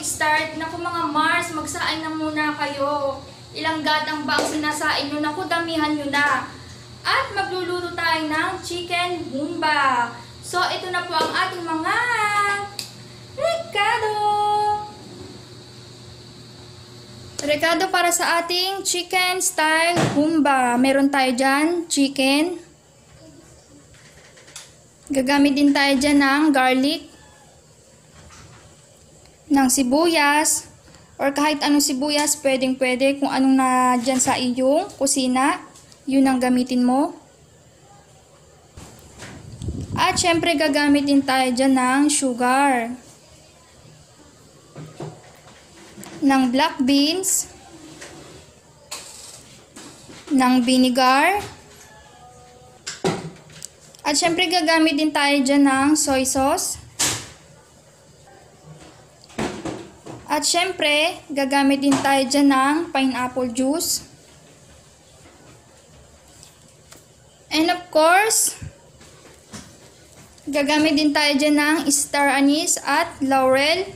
mag-start. Naku mga Mars, magsaing na muna kayo. Ilang gatang ba ang sinasain nyo? Naku, damihan nyo na. At magluluto tayo ng chicken humba. So, ito na po ang ating mga rekado. Rekado para sa ating chicken style humba. Meron tayo dyan, chicken. Gagamit din tayo dyan ng garlic, ng sibuyas, or kahit anong sibuyas, pwedeng-pwede kung anong na dyan sa iyong kusina, yun ang gamitin mo. At syempre gagamit din tayo dyan ng sugar, ng black beans, ng vinegar, at syempre gagamit din tayo dyan ng soy sauce. At syempre, gagamit din tayo dyan ng pineapple juice. And of course, gagamit din tayo dyan ng star anise at laurel.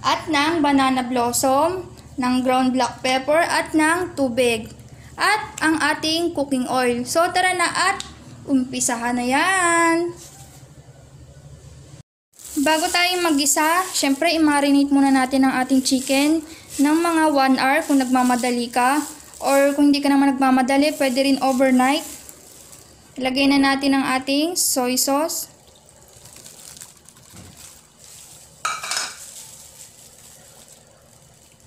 At ng banana blossom, ng ground black pepper at ng tubig. At ang ating cooking oil. So tara na at umpisahan na yan. Bago tayo mag-isa, syempre i-marinate muna natin ang ating chicken ng mga 1 hour kung nagmamadali ka. Or kung hindi ka naman nagmamadali, pwede rin overnight. Ilagay na natin ang ating soy sauce.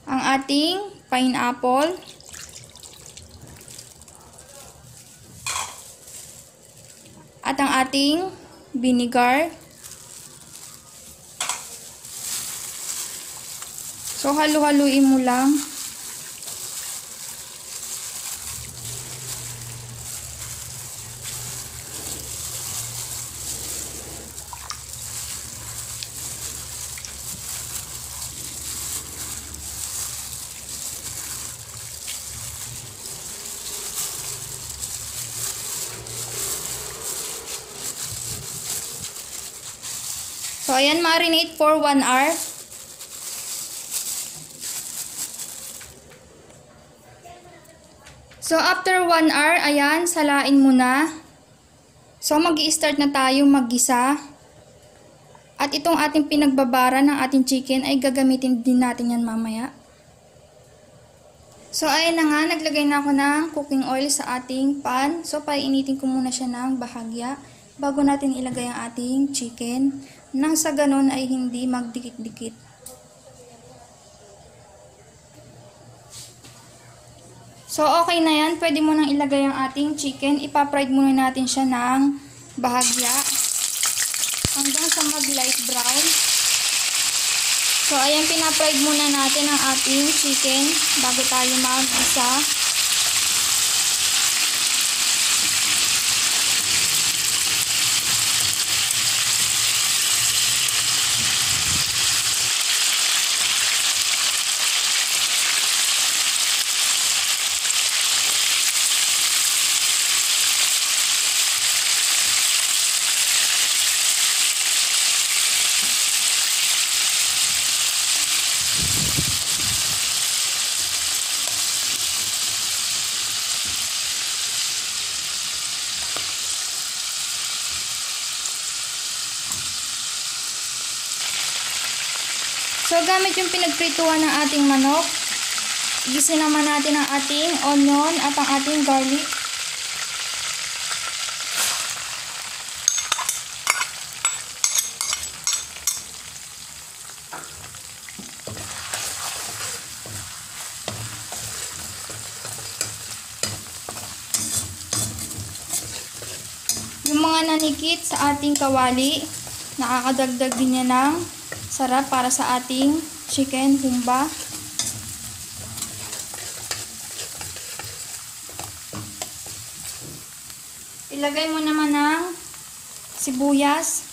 Ang ating pineapple. At ang ating vinegar. So, halu-haluin mo lang. So, ayan, marinate for 1 hour. So, after 1 hour, ayan, salain mo na. So, mag-i-start na tayo mag-gisa. At itong ating pinagbabara ng ating chicken ay gagamitin din natin yan mamaya. So, ayan na nga, naglagay na ako ng cooking oil sa ating pan. So, painitin ko muna siya ng bahagya bago natin ilagay ang ating chicken. Nang sa ganun ay hindi magdikit-dikit. So, okay na yan. Pwede mo nang ilagay ang ating chicken. Ipa-fried muna natin siya ng bahagya hanggang sa mag-light brown. So, ayan, pina-fried muna natin ang ating chicken bago tayo mag-isa. So, gamit yung pinagprituhan ng ating manok, gisin naman natin ang ating onion at ang ating garlic. Yung mga nanikit sa ating kawali, nakakadagdag din niya ng sarap para sa ating chicken humba. Ilagay mo naman ng sibuyas.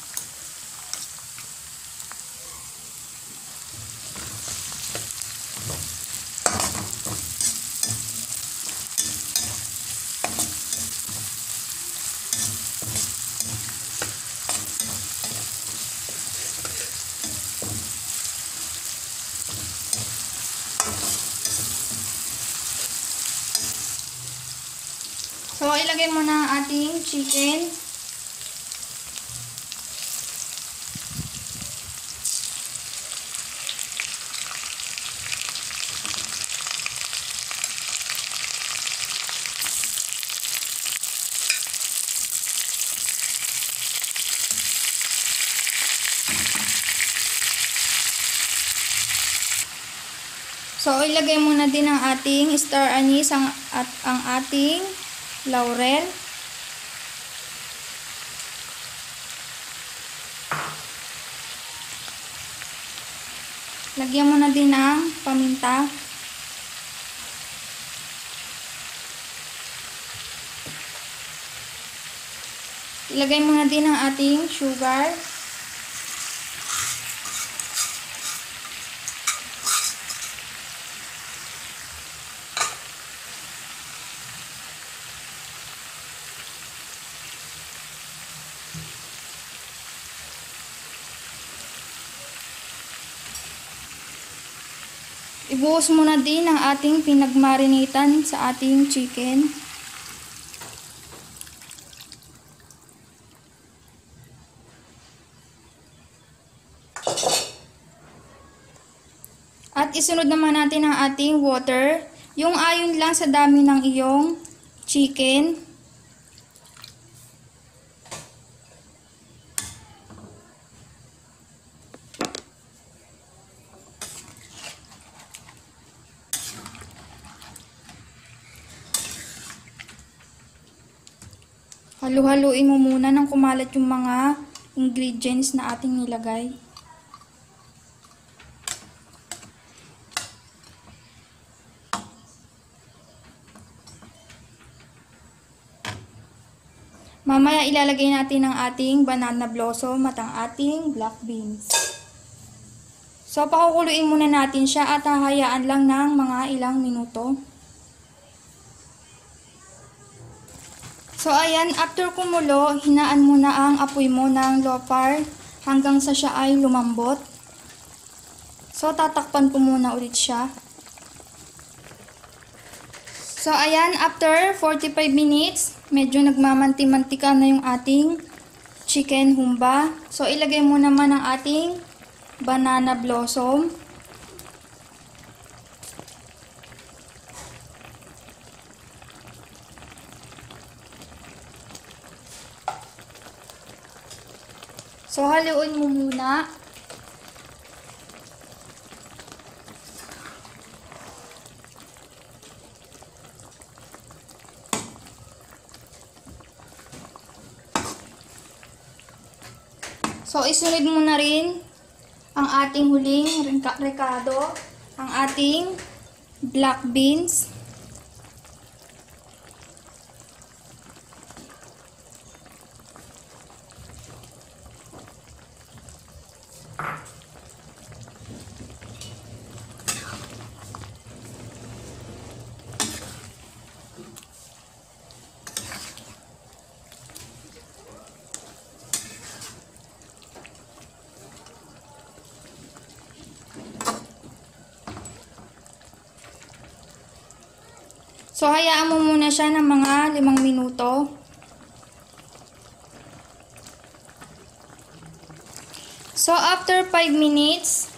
So, ilagay mo na ang ating chicken. So, ilagay mo na din ang ating star anise at ang ating laurel. Lagyan mo na din ng paminta. Ilagay mo na din ang ating sugar. Ibuhos mo na din ang ating pinagmarinitan sa ating chicken. At isunod naman natin ang ating water. Yung ayon lang sa dami ng iyong chicken. Halu-haluin mo muna nang kumalat yung mga ingredients na ating nilagay. Mamaya ilalagay natin ang ating banana blossom at ang ating black beans. So, pakukuluin muna natin siya at hahayaan lang ng mga ilang minuto. So, ayan, after kumulo, hinaan mo na ang apoy mo ng low fire hanggang sa siya ay lumambot. So, tatakpan ko muna ulit siya. So, ayan, after 45 minutes, medyo nagmamanti-mantika na yung ating chicken humba. So, ilagay mo naman ang ating banana blossom. So, haluin mo muna. So, isunod mo na rin ang ating huling rekado, ang ating black beans. So, hayaan mo muna siya ng mga 5 minuto. So, after 5 minutes,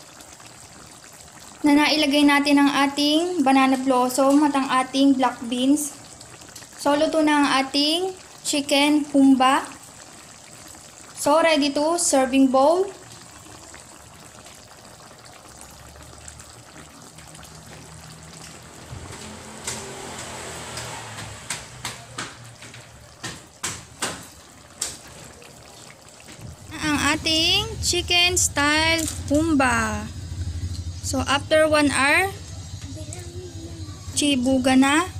na nailagay natin ang ating banana blossom at ang ating black beans. So, luto na ang ating chicken humba. So, ready to serving bowl. Ating chicken style humba. So, after 1 hour, chibuga na.